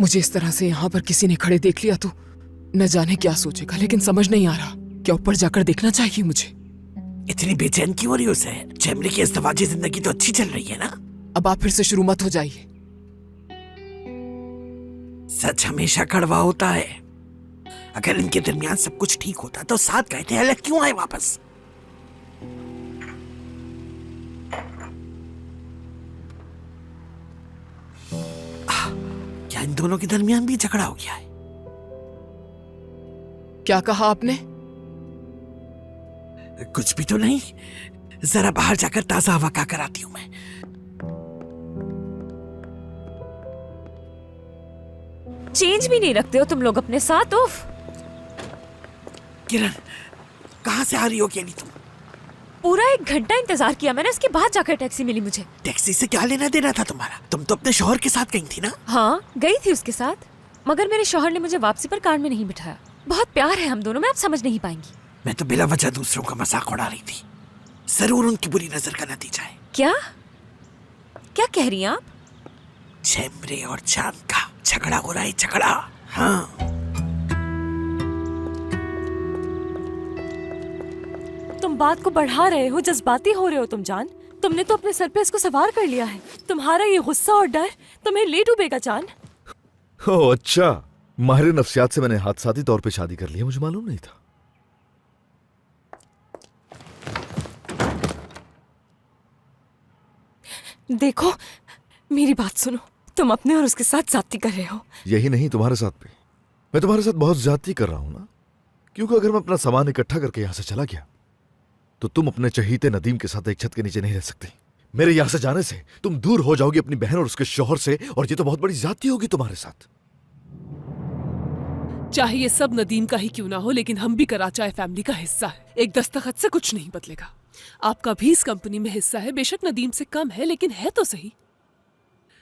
मुझे इस तरह से यहाँ पर किसी ने खड़े देख लिया तो न जाने क्या सोचेगा, लेकिन समझ नहीं आ रहा। क्या ऊपर जाकर देखना चाहिए मुझे? इतनी बेचैन क्यों हो रही हो उसे? चैमरी की इज़्दिवाजी जिंदगी तो अच्छी चल रही है ना? अब आप फिर से शुरू मत हो जाइए। सच हमेशा कड़वा होता है। अगर इनके दरमियान सब कुछ ठीक होता तो साथ गए थे, अलग क्यों आए वापस? क्या इन दोनों के दरमियान भी झगड़ा हो गया है? क्या कहा आपने? कुछ भी तो नहीं। जरा बाहर जाकर ताजा हवा खा कर आती हूं मैं। चेंज भी नहीं रखते हो तुम लोग अपने साथ? उफ। किरण, कहां से आ रही हो अकेली तुम? पूरा 1 घंटा इंतजार किया मैंने, उसके बाद जाकर टैक्सी मिली मुझे। टैक्सी से क्या लेना देना था तुम्हारा? तुम तो अपने शौहर के साथ गई थी ना? हाँ, गई थी उसके साथ, मगर मेरे शौहर ने मुझे वापसी पर कार में नहीं बिठाया। बहुत प्यार है हम दोनों में, आप समझ नहीं पाएंगी। मैं तो बिला वजह दूसरों का मजाक उड़ा रही थी। जरूर उनकी बुरी नजर का नतीजा है। क्या क्या कह रही हैं आप? चैमरे और चांद का झगड़ा हो रहा है, झगड़ा। हाँ, तुम बात को बढ़ा रहे हो, जज्बाती हो रहे हो तुम जान। तुमने तो अपने सर पे इसको सवार कर लिया है। तुम्हारा ये गुस्सा और डर तुम्हें ले डूबेगा जान। ओह अच्छा, माहिर नफ्सियात से मैंने हादसाती तौर पे शादी कर ली है, मुझे मालूम नहीं था। देखो मेरी बात सुनो, तुम अपने और उसके साथ ज्यादती कर रहे हो। यही नहीं, तुम्हारे साथ भी। मैं तुम्हारे साथ बहुत ज्यादती कर रहा हूं ना, क्योंकि अगर मैं अपना सामान इकट्ठा करके यहां से चला गया तो तुम अपने चहीते नदीम के साथ एक छत के नीचे नहीं रह सकती। मेरे यहां से जाने से तुम दूर हो जाओगी अपनी बहन और उसके शौहर से, और ये तो बहुत बड़ी ज्यादती होगी तुम्हारे साथ। चाहे ये सब नदीम का ही क्यों ना हो, लेकिन हम भी कराचा फैमिली का हिस्सा है। एक दस्तखत से कुछ नहीं बदलेगा। आपका भी इस कंपनी में हिस्सा है, बेशक नदीम से कम है, लेकिन है तो सही।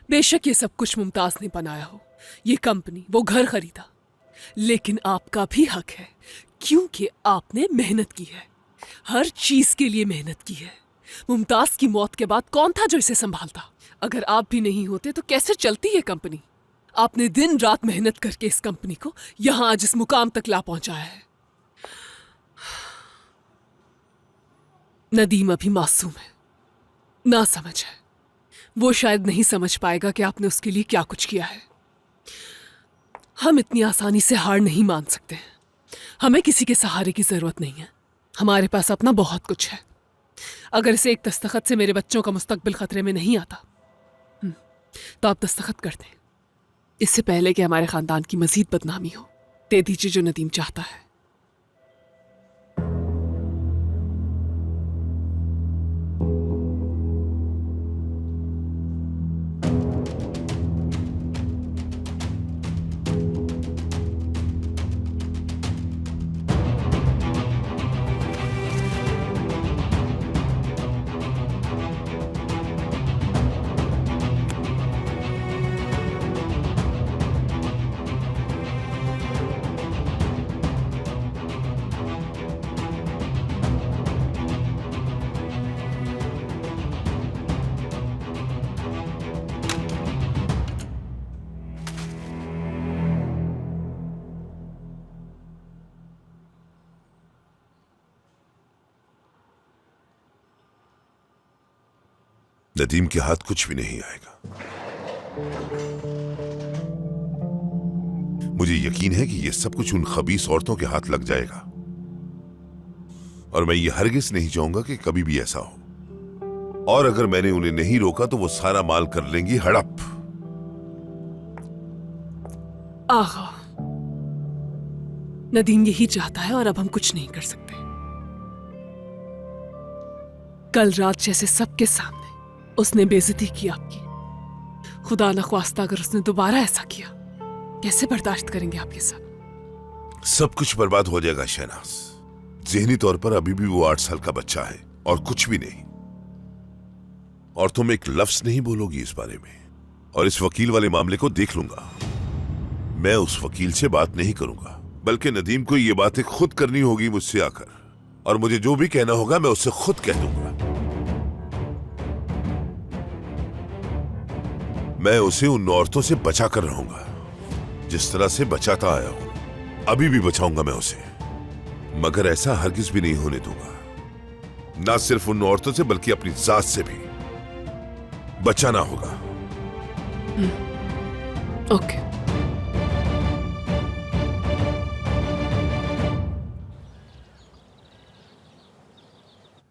बेशक ये सब कुछ मुमताज ने बनाया हो, ये कंपनी, वो घर खरीदा, लेकिन आपका भी हक है, क्योंकि आपने मेहनत की है, हर चीज के लिए मेहनत की है। मुमताज की मौत के बाद कौन था जो इसे संभालता? अगर आप भी नहीं होते तो कैसे चलती है कंपनी? आपने दिन रात मेहनत करके इस कंपनी को यहां आज इस मुकाम तक ला पहुंचाया है। नदीम अभी मासूम है, ना समझ है। वो शायद नहीं समझ पाएगा कि आपने उसके लिए क्या कुछ किया है। हम इतनी आसानी से हार नहीं मान सकते। हमें किसी के सहारे की जरूरत नहीं है। हमारे पास अपना बहुत कुछ है। अगर इसे एक दस्तखत से मेरे बच्चों का मुस्तकबिल खतरे में नहीं आता तो आप दस्तखत कर दें, इससे पहले कि हमारे खानदान की मजीद बदनामी हो। दे दीजिए जो नदीम चाहता है। नदीम के हाथ कुछ भी नहीं आएगा। मुझे यकीन है कि यह सब कुछ उन खबीस औरतों के हाथ लग जाएगा, और मैं ये हरगिज नहीं चाहूंगा कि कभी भी ऐसा हो। और अगर मैंने उन्हें नहीं रोका तो वो सारा माल कर लेंगी हड़प। आहा, नदीम यही चाहता है और अब हम कुछ नहीं कर सकते। कल रात जैसे सबके सामने उसने बेइज्जती की आपकी। खुदा न ख्वास्ता अगर उसने दोबारा ऐसा किया, कैसे बर्दाश्त करेंगे आप ये सब? सब कुछ बर्बाद हो जाएगा शहनाज। ज़हनी तौर पर अभी भी वो 8 साल का बच्चा है और कुछ भी नहीं। और तुम एक लफ्ज नहीं बोलोगी इस बारे में। और इस वकील वाले मामले को देख लूंगा। मैं उस वकील से बात नहीं करूंगा, बल्कि नदीम को ये बातें खुद करनी होगी मुझसे आकर, और मुझे जो भी कहना होगा मैं उससे खुद कह दूंगा। मैं उसे उन औरतों से बचा कर रहूंगा जिस तरह से बचाता आया हूं अभी भी बचाऊंगा मैं उसे, मगर ऐसा हरगिज भी नहीं होने दूंगा, ना सिर्फ उन औरतों से बल्कि अपनी जात से भी बचाना होगा। ओके।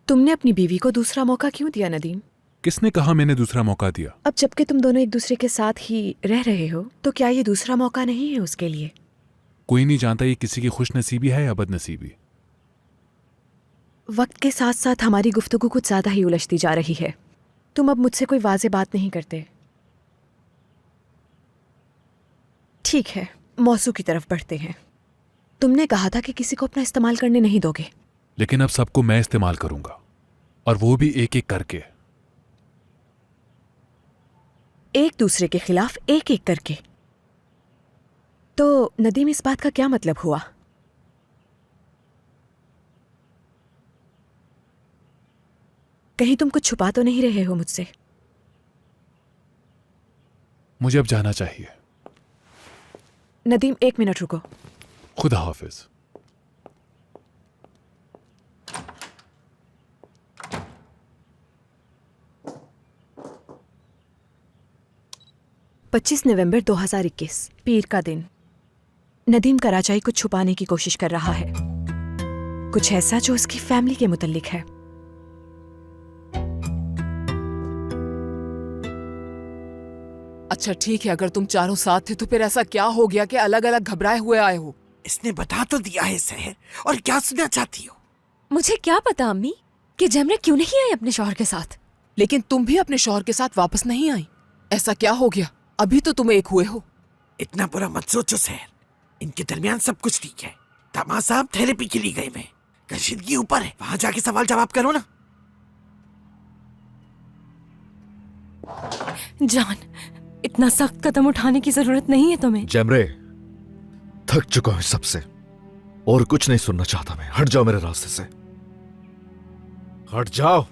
तुमने अपनी बीवी को दूसरा मौका क्यों दिया नदीम? किसने कहा मैंने दूसरा मौका दिया? अब जबकि तुम दोनों एक दूसरे के साथ ही रह रहे हो तो क्या ये दूसरा मौका नहीं है उसके लिए? कोई नहीं जानता ये किसी की खुशनसीबी है या बदनसीबी। वक्त के साथ साथ हमारी गुफ्तगू कुछ ज्यादा ही उलझती जा रही है। तुम अब मुझसे कोई वाजे बात नहीं करते। ठीक है, मौजू की तरफ बढ़ते हैं। तुमने कहा था कि किसी को अपना इस्तेमाल करने नहीं दोगे, लेकिन अब सबको मैं इस्तेमाल करूंगा, और वो भी एक एक करके। एक दूसरे के खिलाफ एक एक करके। तो नदीम, इस बात का क्या मतलब हुआ? कहीं तुम कुछ छुपा तो नहीं रहे हो मुझसे? मुझे अब जाना चाहिए। नदीम, 1 मिनट रुको। खुदा हाफिज। नवंबर 2021, पीर का दिन। नदीम कराचाई कुछ छुपाने की कोशिश कर रहा है, कुछ ऐसा जो उसकी फैमिली के मुतल्लिक है। अच्छा ठीक है, अगर तुम चारों साथ थे तो फिर ऐसा क्या हो गया कि अलग अलग घबराए हुए आए हो? इसने बता तो दिया है सहर, और क्या सुनना चाहती हो? मुझे क्या पता अम्मी कि जमरे क्यों नहीं आई अपने शौहर के साथ। लेकिन तुम भी अपने शौहर के साथ वापस नहीं आई, ऐसा क्या हो गया? अभी तो तुम एक हुए हो। इतना बुरा मत सोचो सहर, इनके दरमियान सब कुछ ठीक है। दामाद साहब थेरेपी के लिए गए में, कशीदगी ऊपर है, वहां जाके सवाल जवाब करो ना। जान, इतना सख्त कदम उठाने की जरूरत नहीं है तुम्हें। जैमरे, थक चुका हूं इस सबसे और कुछ नहीं सुनना चाहता मैं। हट जाओ मेरे रास्ते से, हट जाओ।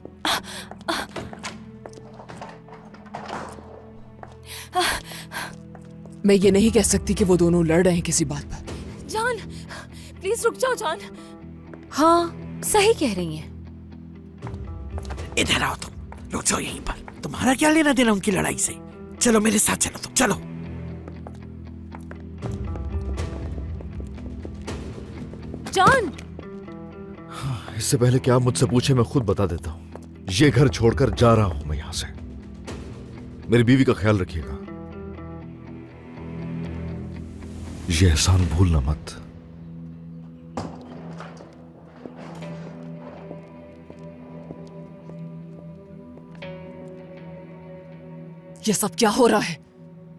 मैं ये नहीं कह सकती कि वो दोनों लड़ रहे हैं किसी बात पर। जान, प्लीज रुक जाओ जान। हाँ, सही कह रही हैं। इधर आओ तुम, रुक जाओ यहीं पर। तुम्हारा क्या लेना देना उनकी लड़ाई से? चलो मेरे साथ चलो, तुम चलो। जान, इससे पहले कि आप मुझसे पूछे मैं खुद बता देता हूं, ये घर छोड़कर जा रहा हूं मैं यहां से। मेरी बीवी का ख्याल रखिएगा, ये एहसान भूलना मत। ये सब क्या हो रहा है?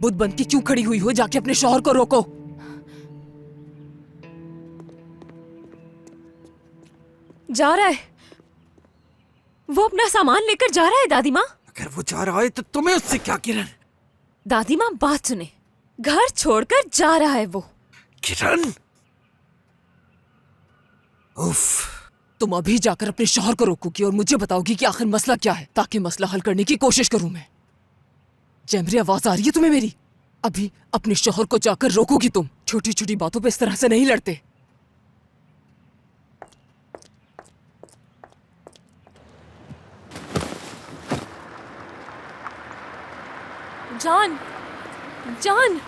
बुद्ध बन के क्यों खड़ी हुई हो? जाके अपने शौहर को रोको। जा रहा है, वो अपना सामान लेकर जा रहा है दादी माँ। अगर वो जा रहा है तो तुम्हें उससे क्या किरण? दादी माँ बात सुने, घर छोड़कर जा रहा है वो। किरण, उफ। तुम अभी जाकर अपने शौहर को रोकोगी और मुझे बताओगी कि आखिर मसला क्या है, ताकि मसला हल करने की कोशिश करूं मैं। जैमरी, आवाज आ रही है तुम्हें मेरी? अभी अपने शौहर को जाकर रोकोगी तुम? छोटी छोटी बातों पे इस तरह से नहीं लड़ते। जान, जान।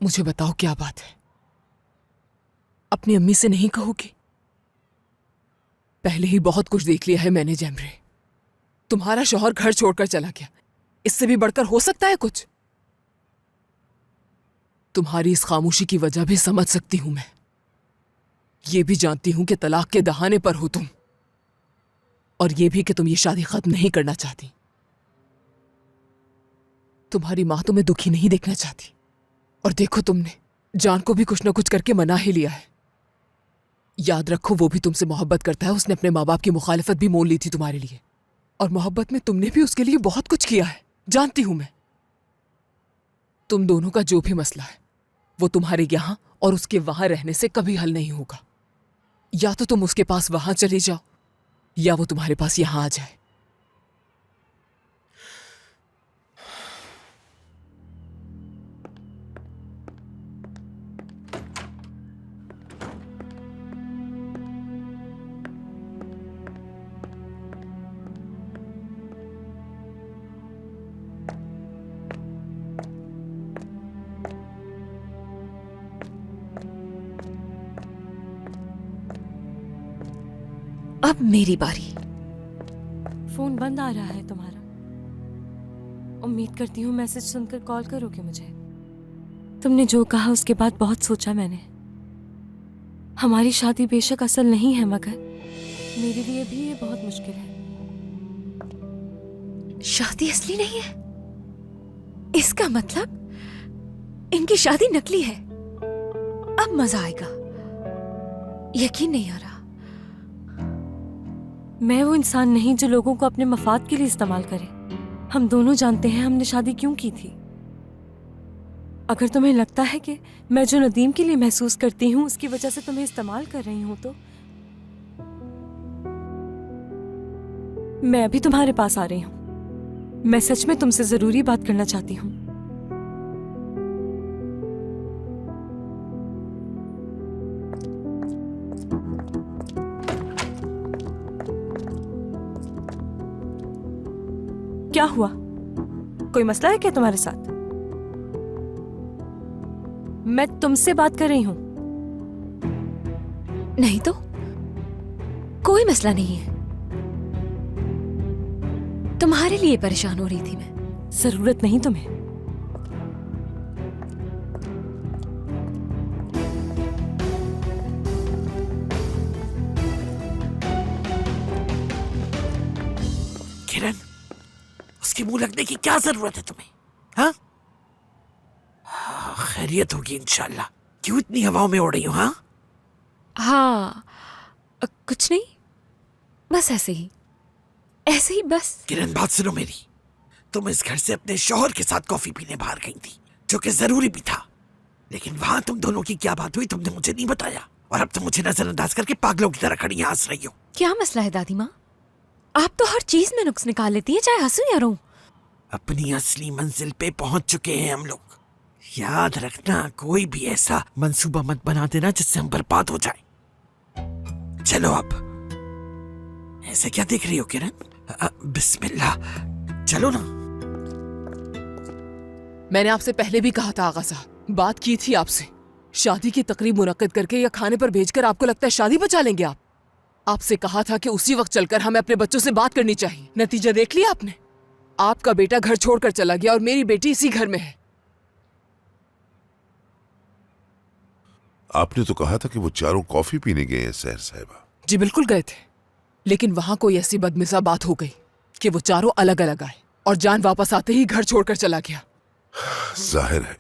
मुझे बताओ क्या बात है। अपनी अम्मी से नहीं कहोगी? पहले ही बहुत कुछ देख लिया है मैंने जैमरे। तुम्हारा शौहर घर छोड़कर चला गया, इससे भी बढ़कर हो सकता है कुछ? तुम्हारी इस खामोशी की वजह भी समझ सकती हूं मैं। ये भी जानती हूं कि तलाक के दहाने पर हो तुम, और ये भी कि तुम ये शादी खत्म नहीं करना चाहती। तुम्हारी मां तुम्हें दुखी नहीं देखना चाहती, और देखो तुमने जान को भी कुछ ना कुछ करके मना ही लिया है। याद रखो वो भी तुमसे मोहब्बत करता है, उसने अपने माँ बाप की मुखालिफत भी मोल ली थी तुम्हारे लिए, और मोहब्बत में तुमने भी उसके लिए बहुत कुछ किया है, जानती हूं मैं। तुम दोनों का जो भी मसला है वो तुम्हारे यहां और उसके वहां रहने से कभी हल नहीं होगा। या तो तुम उसके पास वहां चले जाओ, या वो तुम्हारे पास यहां आ जाए। अब मेरी बारी। फोन बंद आ रहा है तुम्हारा। उम्मीद करती हूँ मैसेज सुनकर कॉल करोगे मुझे। तुमने जो कहा उसके बाद बहुत सोचा मैंने। हमारी शादी बेशक असल नहीं है, मगर मेरे लिए भी ये बहुत मुश्किल है। शादी असली नहीं है? इसका मतलब इनकी शादी नकली है। अब मजा आएगा। यकीन नहीं आ रहा। मैं वो इंसान नहीं जो लोगों को अपने मफाद के लिए इस्तेमाल करे। हम दोनों जानते हैं हमने शादी क्यों की थी। अगर तुम्हें लगता है कि मैं जो नदीम के लिए महसूस करती हूँ उसकी वजह से तुम्हें इस्तेमाल कर रही हूँ, तो मैं अभी तुम्हारे पास आ रही हूँ। मैं सच में तुमसे जरूरी बात करना चाहती हूँ। क्या हुआ? कोई मसला है क्या तुम्हारे साथ? मैं तुमसे बात कर रही हूं। नहीं तो कोई मसला नहीं है। तुम्हारे लिए परेशान हो रही थी मैं। जरूरत नहीं तुम्हें। किरण, उसके मुंह लगने की क्या जरूरत है तुम्हें? हाँ, खैरियत होगी इंशाल्लाह। क्यों इतनी हवाओं में उड़ रही हो? हाँ हाँ, कुछ नहीं, बस ऐसे ही बस। किरण, बात सुनो मेरी। तुम इस घर से अपने शौहर के साथ कॉफी पीने बाहर गई थी, जो कि जरूरी भी था, लेकिन वहां तुम दोनों की क्या बात हुई तुमने मुझे नहीं बताया, और अब तुम मुझे नजरअंदाज करके पागलों की तरह खड़ी हंस रही हो। क्या मसला है दादी माँ? आप तो हर चीज में नुक्स निकाल लेती है, चाहे हंसू या रो। अपनी असली मंजिल पे पहुंच चुके हैं हम लोग। याद रखना, कोई भी ऐसा मंसूबा मत बना देना जिससे हम बर्बाद हो जाए। चलो अब। ऐसे क्या देख रही हो किरण? बिस्मिल्लाह, चलो ना। मैंने आपसे पहले भी कहा था आगा साहब, बात की थी आपसे। शादी की तकरीब मुनक्कद करके या खाने पर भेजकर आपको लगता है शादी बचा लेंगे आप? आपसे कहा था कि उसी वक्त चलकर हमें अपने बच्चों से बात करनी चाहिए। नतीजा देख लिया आपने। आपका बेटा घर छोड़कर चला गया और मेरी बेटी इसी घर में है। आपने तो कहा था कि वो चारों कॉफी पीने गए हैं सहर साहिबा। जी बिल्कुल गए थे, लेकिन वहां कोई ऐसी बदमिजा बात हो गई कि वो चारों अलग अलग आए, और जान वापस आते ही घर छोड़कर चला गया। जाहिर है।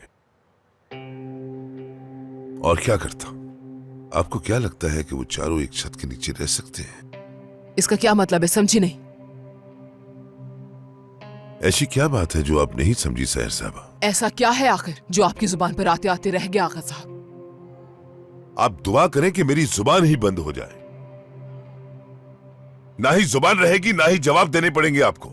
और क्या करता? आपको क्या लगता है कि वो चारों एक छत के नीचे रह सकते हैं? इसका क्या मतलब है, समझी नहीं। ऐसी क्या बात है जो आप नहीं समझी सहर साहबा? ऐसा क्या है आखिर जो आपकी जुबान पर आते आते रह गया आगा साहब? आप दुआ करें कि मेरी जुबान ही बंद हो जाए। ना ही जुबान रहेगी, ना ही जवाब देने पड़ेंगे आपको।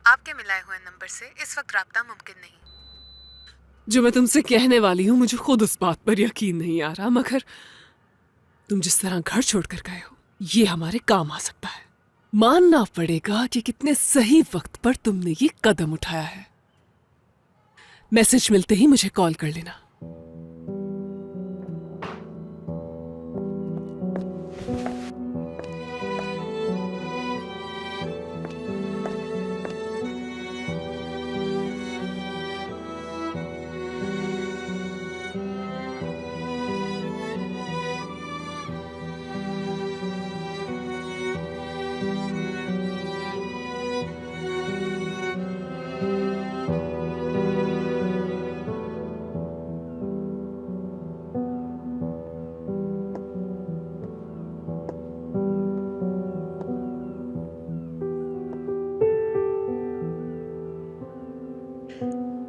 आपके मिलाए हुए नंबर से इस वक्त राब्ता मुमकिन नहीं। जो मैं तुमसे कहने वाली हूँ, मुझे खुद उस बात पर यकीन नहीं आ रहा, मगर तुम जिस तरह घर छोड़कर गए हो, ये हमारे काम आ सकता है। मानना पड़ेगा कि कितने सही वक्त पर तुमने ये कदम उठाया है। मैसेज मिलते ही मुझे कॉल कर लेना।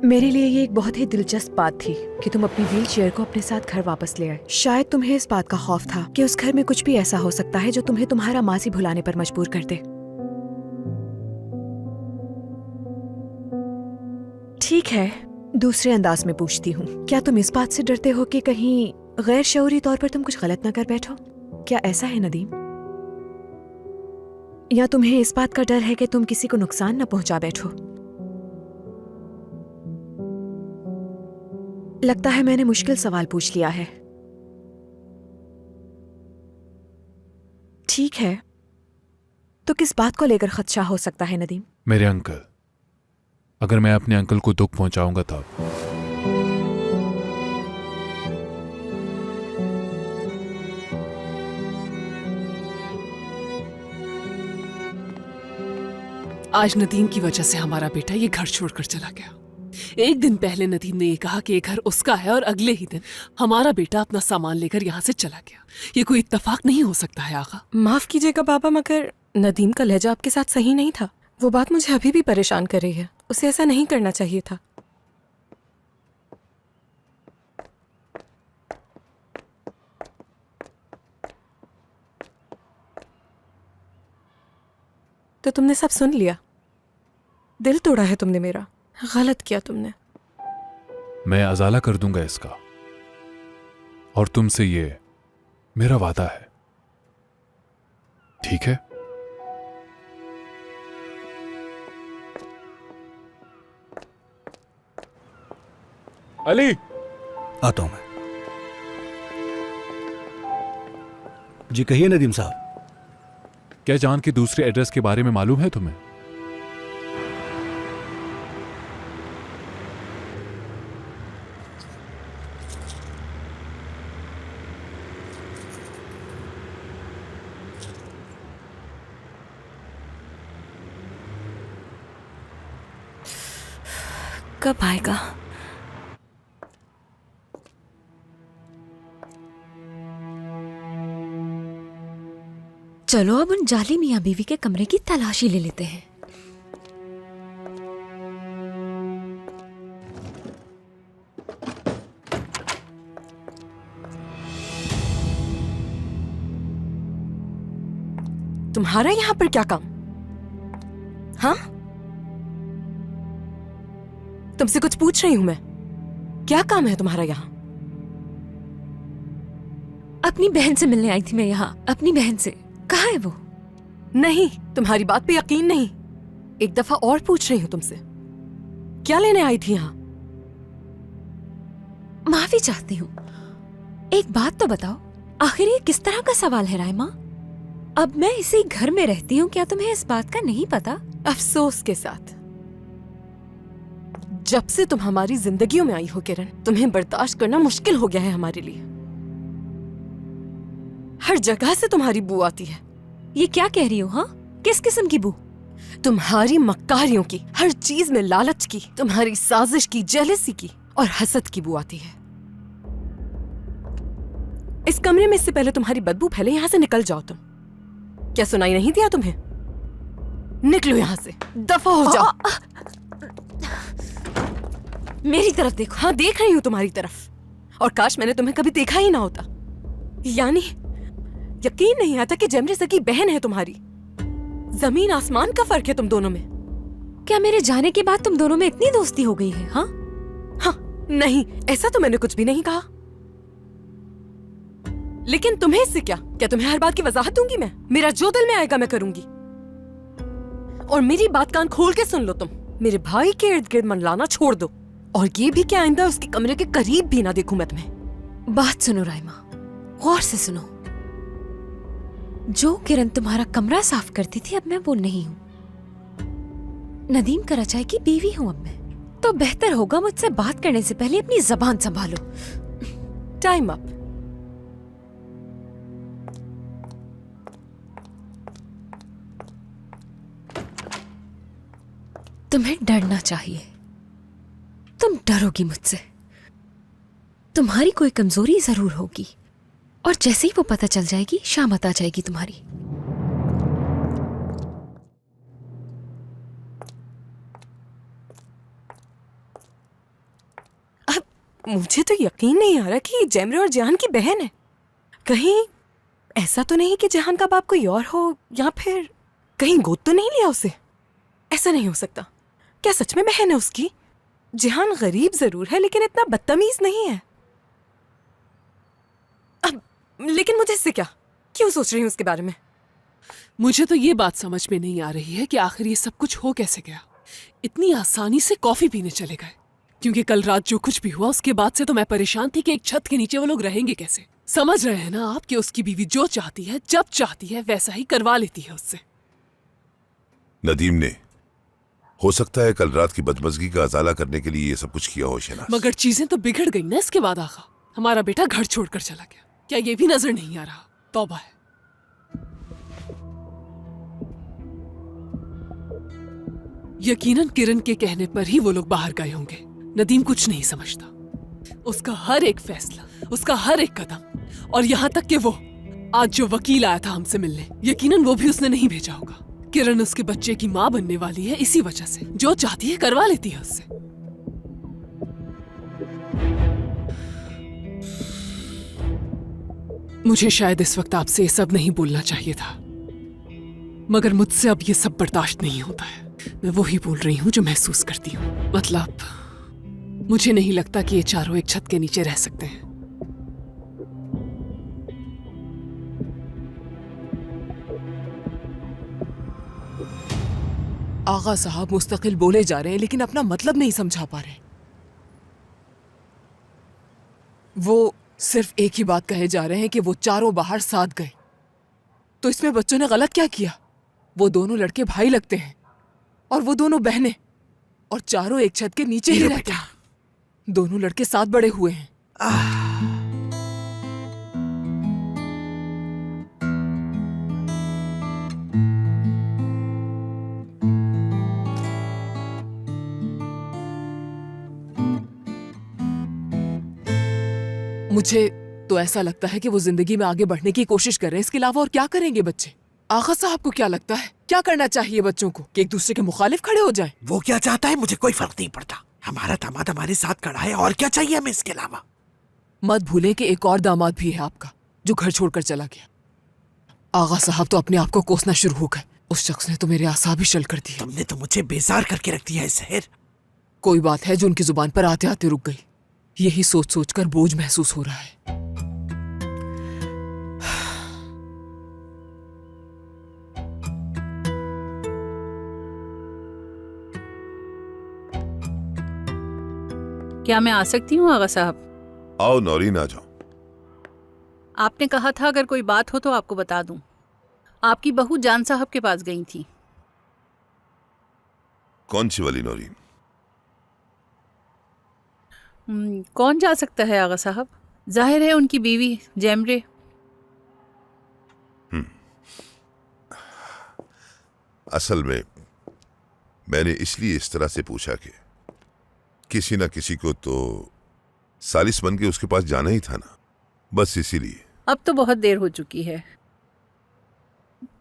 मेरे लिए ये एक बहुत ही दिलचस्प बात थी कि तुम अपनी व्हील चेयर को अपने साथ घर वापस ले आए। शायद तुम्हें इस बात का खौफ था कि उस घर में कुछ भी ऐसा हो सकता है जो तुम्हें तुम्हारा माजी भुलाने पर मजबूर कर दे। ठीक है, दूसरे अंदाज में पूछती हूँ, क्या तुम इस बात से डरते हो कि कहीं गैर शऊरी तौर पर तुम कुछ गलत न कर बैठो? क्या ऐसा है नदीम? या तुम्हें इस बात का डर है कि तुम किसी को नुकसान न पहुंचा बैठो? लगता है मैंने मुश्किल सवाल पूछ लिया है। ठीक है, तो किस बात को लेकर खदशा हो सकता है नदीम? मेरे अंकल, अगर मैं अपने अंकल को दुख पहुंचाऊंगा तब। आज नदीम की वजह से हमारा बेटा ये घर छोड़कर चला गया। एक दिन पहले नदीम ने ये कहा कि ये घर उसका है और अगले ही दिन हमारा बेटा अपना सामान लेकर यहाँ से चला गया। ये कोई इत्तेफाक नहीं हो सकता है आगा। माफ कीजिएगा बाबा, मगर नदीम का लहजा आपके साथ सही नहीं था। वो बात मुझे अभी भी परेशान कर रही है। उसे ऐसा नहीं करना चाहिए था। तो तुमने सब सुन लिया। दिल तोड़ा है तुमने मेरा। गलत किया तुमने। मैं अजाला कर दूंगा इसका, और तुमसे ये मेरा वादा है, ठीक है? अली, आता हूं मैं। जी कहिए नदीम साहब। क्या जान के दूसरे एड्रेस के बारे में मालूम है तुम्हें? कब आएगा? चलो अब उन जाली मियां बीवी के कमरे की तलाशी ले लेते हैं। तुम्हारा यहां पर क्या काम? हाँ, तुमसे कुछ पूछ रही हूं मैं। क्या काम है तुम्हारा यहां? अपनी बहन से मिलने आई थी मैं यहाँ। अपनी बहन से। कहाँ है वो? नहीं, तुम्हारी बात पे यकीन नहीं। एक दफा और पूछ रही हूं तुमसे, क्या लेने आई थी यहाँ? माफी चाहती हूँ। एक बात तो बताओ, आखिर ये किस तरह का सवाल है रायमा? अब मैं इसी घर में रहती हूँ, क्या तुम्हें इस बात का नहीं पता? अफसोस के साथ, जब से तुम हमारी जिंदगियों में आई हो किरण, तुम्हें बर्दाश्त करना मुश्किल हो गया है हमारे लिए। हर जगह से तुम्हारी बू आती है। ये क्या कह रही हो? हाँ, किस किस्म की बू? तुम्हारी मक्कारियों की, हर चीज में लालच की, तुम्हारी साजिश की, जेलसी की और हसद की बू आती है। इस कमरे में इससे पहले तुम्हारी बदबू फैले, यहां से निकल जाओ तुम। क्या सुनाई नहीं दिया तुम्हें? निकलो यहां से, दफा हो जाओ। मेरी तरफ देखो। हाँ, देख रही हूं तुम्हारी तरफ, और काश मैंने तुम्हें कभी देखा ही ना होता। यानी यकीन नहीं आता कि जेमरे सगी बहन है तुम्हारी। जमीन आसमान का फर्क है तुम दोनों में। क्या मेरे जाने के बाद तुम दोनों में इतनी दोस्ती हो गई है? हाँ हाँ, नहीं, ऐसा तो मैंने कुछ भी नहीं कहा। लेकिन तुम्हें इससे क्या तुम्हें हर बात की वजाहत दूंगी मैं? मेरा जो दिल में आएगा मैं करूंगी। और मेरी बात कान खोल के सुन लो, तुम मेरे भाई के इर्द गिर्द मनलाना छोड़ दो। और ये भी क्या आइंदा उसके कमरे के करीब भी ना देखूं मैं तुम्हें। बात सुनो राइमा, गौर से सुनो। जो किरण तुम्हारा कमरा साफ करती थी अब मैं वो नहीं हूं। नदीम कराचाई की बीवी हूं अब मैं। तो बेहतर होगा मुझसे बात करने से पहले अपनी जबान संभालो। Time up. तुम्हें डरना चाहिए। तुम डरोगी मुझसे। तुम्हारी कोई कमजोरी जरूर होगी और जैसे ही वो पता चल जाएगी शामत आ जाएगी तुम्हारी। अब मुझे तो यकीन नहीं आ रहा कि ये जैमरे और जहान की बहन है। कहीं ऐसा तो नहीं कि जहान का बाप कोई और हो, या फिर कहीं गोद तो नहीं लिया उसे? ऐसा नहीं हो सकता। क्या सच में बहन है उसकी? जहान गरीब जरूर है लेकिन इतना बदतमीज नहीं है। अब लेकिन मुझे इससे क्या? क्यों सोच रही हूँ उसके बारे में? मुझे तो ये बात समझ में नहीं आ रही है कि आखिर ये सब कुछ हो कैसे गया। इतनी आसानी से कॉफी पीने चले गए, क्योंकि कल रात जो कुछ भी हुआ उसके बाद से तो मैं परेशान थी कि एक छत के नीचे वो लोग रहेंगे कैसे। समझ रहे हैं ना आप कि उसकी बीवी जो चाहती है जब चाहती है वैसा ही करवा लेती है उससे। नदीम ने हो सकता है कल रात की बदमजगी का अजाला करने के लिए ये सब कुछ किया हो शहनाज। मगर चीजें तो बिगड़ गई ना इसके बाद। आगा हमारा बेटा घर छोड़कर चला गया, क्या ये भी नजर नहीं आ रहा? तौबा है। यकीनन किरण के कहने पर ही वो लोग बाहर गए होंगे। नदीम कुछ नहीं समझता। उसका हर एक फैसला, उसका हर एक कदम, और यहाँ तक कि वो आज जो वकील आया था हमसे मिलने, यकीनन वो भी उसने नहीं भेजा होगा। किरण उसके बच्चे की माँ बनने वाली है, इसी वजह से जो चाहती है करवा लेती है उससे। मुझे शायद इस वक्त आपसे ये सब नहीं बोलना चाहिए था, मगर मुझसे अब ये सब बर्दाश्त नहीं होता है। मैं वही बोल रही हूँ जो महसूस करती हूँ। मतलब मुझे नहीं लगता कि ये चारों एक छत के नीचे रह सकते हैं। आगा साहब मुस्तकिल बोले जा रहे हैं लेकिन अपना मतलब नहीं समझा पा रहे। वो सिर्फ एक ही बात कहे जा रहे हैं कि वो चारों बाहर साथ गए। तो इसमें बच्चों ने गलत क्या किया? वो दोनों लड़के भाई लगते हैं और वो दोनों बहनें, और चारों एक छत के नीचे ही रहते हैं। दोनों लड़के साथ बड़े हुए हैं। मुझे तो ऐसा लगता है कि वो जिंदगी में आगे बढ़ने की कोशिश कर रहे हैं। इसके अलावा और क्या करेंगे बच्चे? आगा साहब को क्या लगता है क्या करना चाहिए बच्चों को? कि एक दूसरे के मुखालिफ खड़े हो जाएं? वो क्या चाहता है मुझे कोई फर्क नहीं पड़ता। हमारा दामाद हमारे साथ खड़ा है, और क्या चाहिए हमें इसके अलावा? मत भूलें कि एक और दामाद भी है आपका जो घर छोड़कर चला गया। आगा साहब तो अपने आप को कोसना शुरू हो गए। उस शख्स ने तो मेरे आसाब ही शल कर दिए। तुमने तो मुझे बेजार करके रख दिया है सहर। कोई बात है जो उनकी जुबान पर आते आते रुक गई। यही सोच सोच कर बोझ महसूस हो रहा है। क्या मैं आ सकती हूँ आगा साहब? आओ नौरीन, आ जाओ। आपने कहा था अगर कोई बात हो तो आपको बता दूं। आपकी बहू जान साहब के पास गई थी। कौन सी वाली नौरीन? कौन जा सकता है आगा साहब? जाहिर है उनकी बीवी जैमरे। असल में मैंने इसलिए इस तरह से पूछा कि किसी ना किसी को तो सालिस बन के उसके पास जाना ही था ना, बस इसीलिए। अब तो बहुत देर हो चुकी है।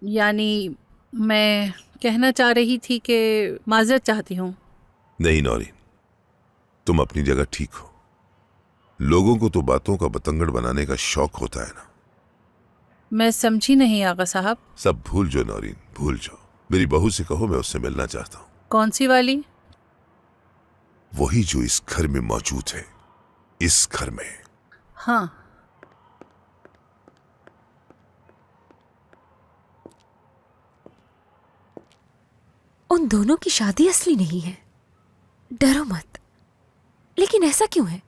यानी मैं कहना चाह रही थी कि माजरत चाहती हूँ। नहीं नौरीन, तुम अपनी जगह ठीक हो। लोगों को तो बातों का बतंगड़ बनाने का शौक होता है ना। मैं समझी नहीं आगा साहब। सब भूल जाओ नौरीन, भूल जाओ। मेरी बहू से कहो मैं उससे मिलना चाहता हूँ। कौन सी वाली? वही जो इस घर में मौजूद है, इस घर में। हाँ। उन दोनों की शादी असली नहीं है, डरो मत। लेकिन ऐसा क्यों है?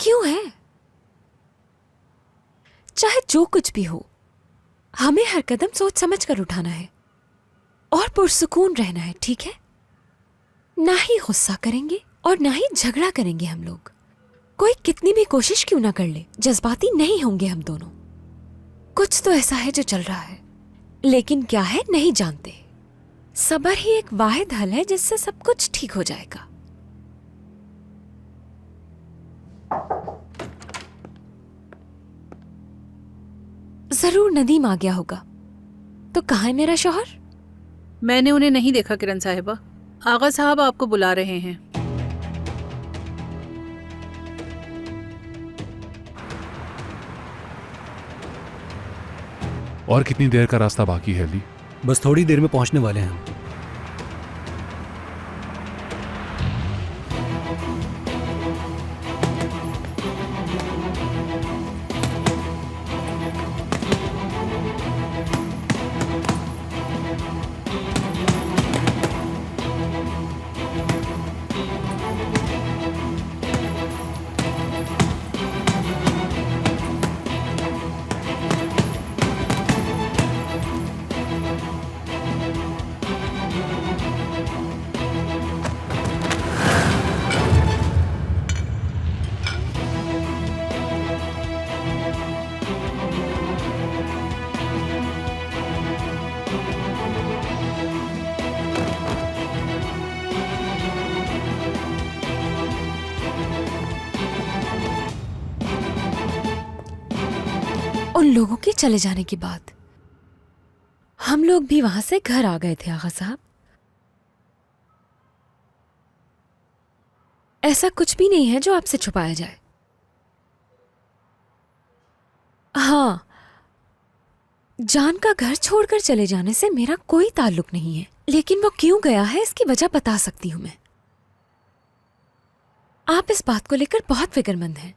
क्यों है? चाहे जो कुछ भी हो, हमें हर कदम सोच समझ कर उठाना है और पुरसुकून रहना है, ठीक है? ना ही गुस्सा करेंगे और ना ही झगड़ा करेंगे हम लोग। कोई कितनी भी कोशिश क्यों ना कर ले, जज्बाती नहीं होंगे हम दोनों। कुछ तो ऐसा है जो चल रहा है, लेकिन क्या है नहीं जानते। सब्र ही एक वाहिद हल है जिससे सब कुछ ठीक हो जाएगा। जरूर नदीम आ गया होगा। तो कहाँ है मेरा शौहर? मैंने उन्हें नहीं देखा किरण साहिबा। आगा साहब आपको बुला रहे हैं। और कितनी देर का रास्ता बाकी है ली? बस थोड़ी देर में पहुंचने वाले हैं हम। उन लोगों के चले जाने के बाद हम लोग भी वहां से घर आ गए थे आगा साहब। ऐसा कुछ भी नहीं है जो आपसे छुपाया जाए। हाँ, जान का घर छोड़कर चले जाने से मेरा कोई ताल्लुक नहीं है, लेकिन वो क्यों गया है इसकी वजह बता सकती हूं मैं। आप इस बात को लेकर बहुत फिक्रमंद हैं,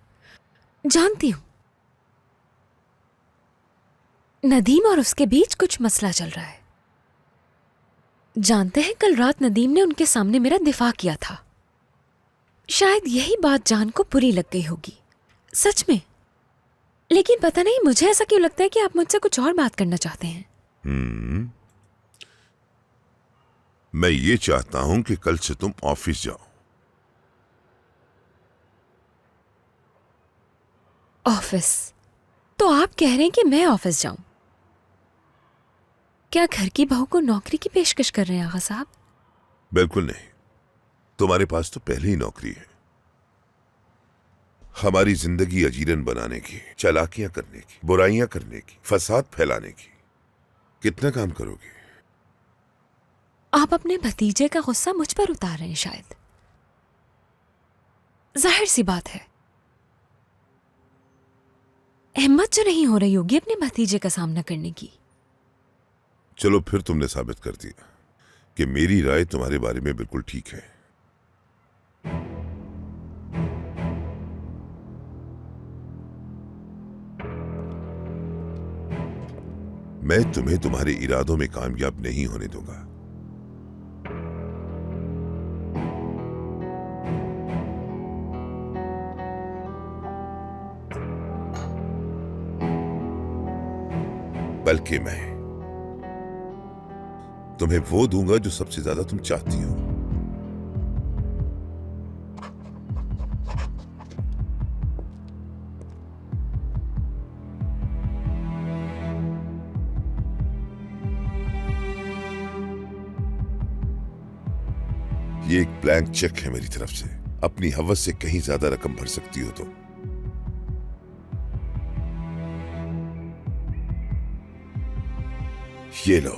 जानती हूं। नदीम और उसके बीच कुछ मसला चल रहा है। जानते हैं, कल रात नदीम ने उनके सामने मेरा दिफा किया था। शायद यही बात जान को बुरी लग गई होगी, सच में। लेकिन पता नहीं मुझे ऐसा क्यों लगता है कि आप मुझसे कुछ और बात करना चाहते हैं। मैं ये चाहता हूं कि कल से तुम ऑफिस जाओ। ऑफिस? तो आप कह रहे हैं कि मैं ऑफिस जाऊं? क्या घर की बहू को नौकरी की पेशकश कर रहे हैं आगा साहब? बिल्कुल नहीं, तुम्हारे पास तो पहले ही नौकरी है। हमारी जिंदगी अजीरन बनाने की, चालाकियां करने की, बुराइयां करने की, फसाद फैलाने की। कितना काम करोगे? आप अपने भतीजे का गुस्सा मुझ पर उतार रहे हैं शायद। जाहिर सी बात है, हिम्मत जो नहीं हो रही होगी अपने भतीजे का सामना करने की। चलो फिर तुमने साबित कर दिया कि मेरी राय तुम्हारे बारे में बिल्कुल ठीक है। मैं तुम्हें तुम्हारे इरादों में कामयाब नहीं होने दूंगा। बल्कि मैं तुम्हें वो दूंगा जो सबसे ज्यादा तुम चाहती हो। ये एक ब्लैंक चेक है मेरी तरफ से। अपनी हवस से कहीं ज्यादा रकम भर सकती हो तो। ये लो,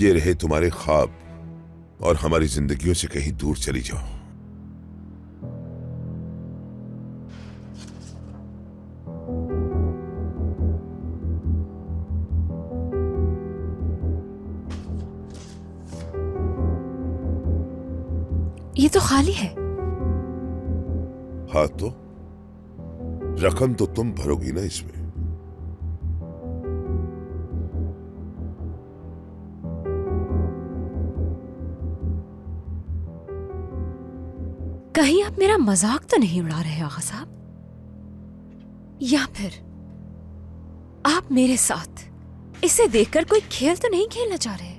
ये रहे तुम्हारे ख्वाब, और हमारी जिंदगियों से कहीं दूर चली जाओ। ये तो खाली है। हाँ तो रकम तो तुम भरोगी ना इसमें। कहीं आप मेरा मजाक तो नहीं उड़ा रहे आगा साहब? या फिर आप मेरे साथ इसे देखकर कोई खेल तो नहीं खेलना चाह रहे?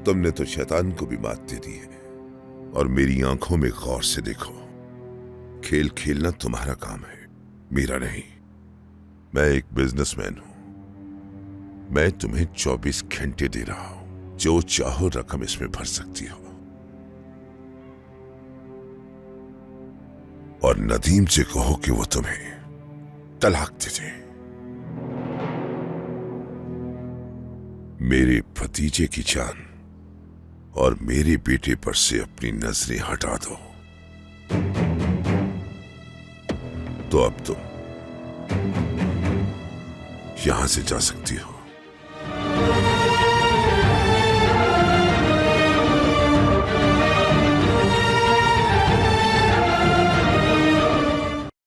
तुमने तो शैतान को भी मात दे दी है। और मेरी आंखों में गौर से देखो, खेल खेलना तुम्हारा काम है, मेरा नहीं। मैं एक बिजनेसमैन हूं। मैं तुम्हें 24 घंटे दे रहा हूं, जो चाहो रकम इसमें भर सकती हो। और नदीम से कहो कि वो तुम्हें तलाक दे दे। मेरे भतीजे की जान और मेरे बेटे पर से अपनी नजरें हटा दो, तो अब तुम यहां से जा सकती हो।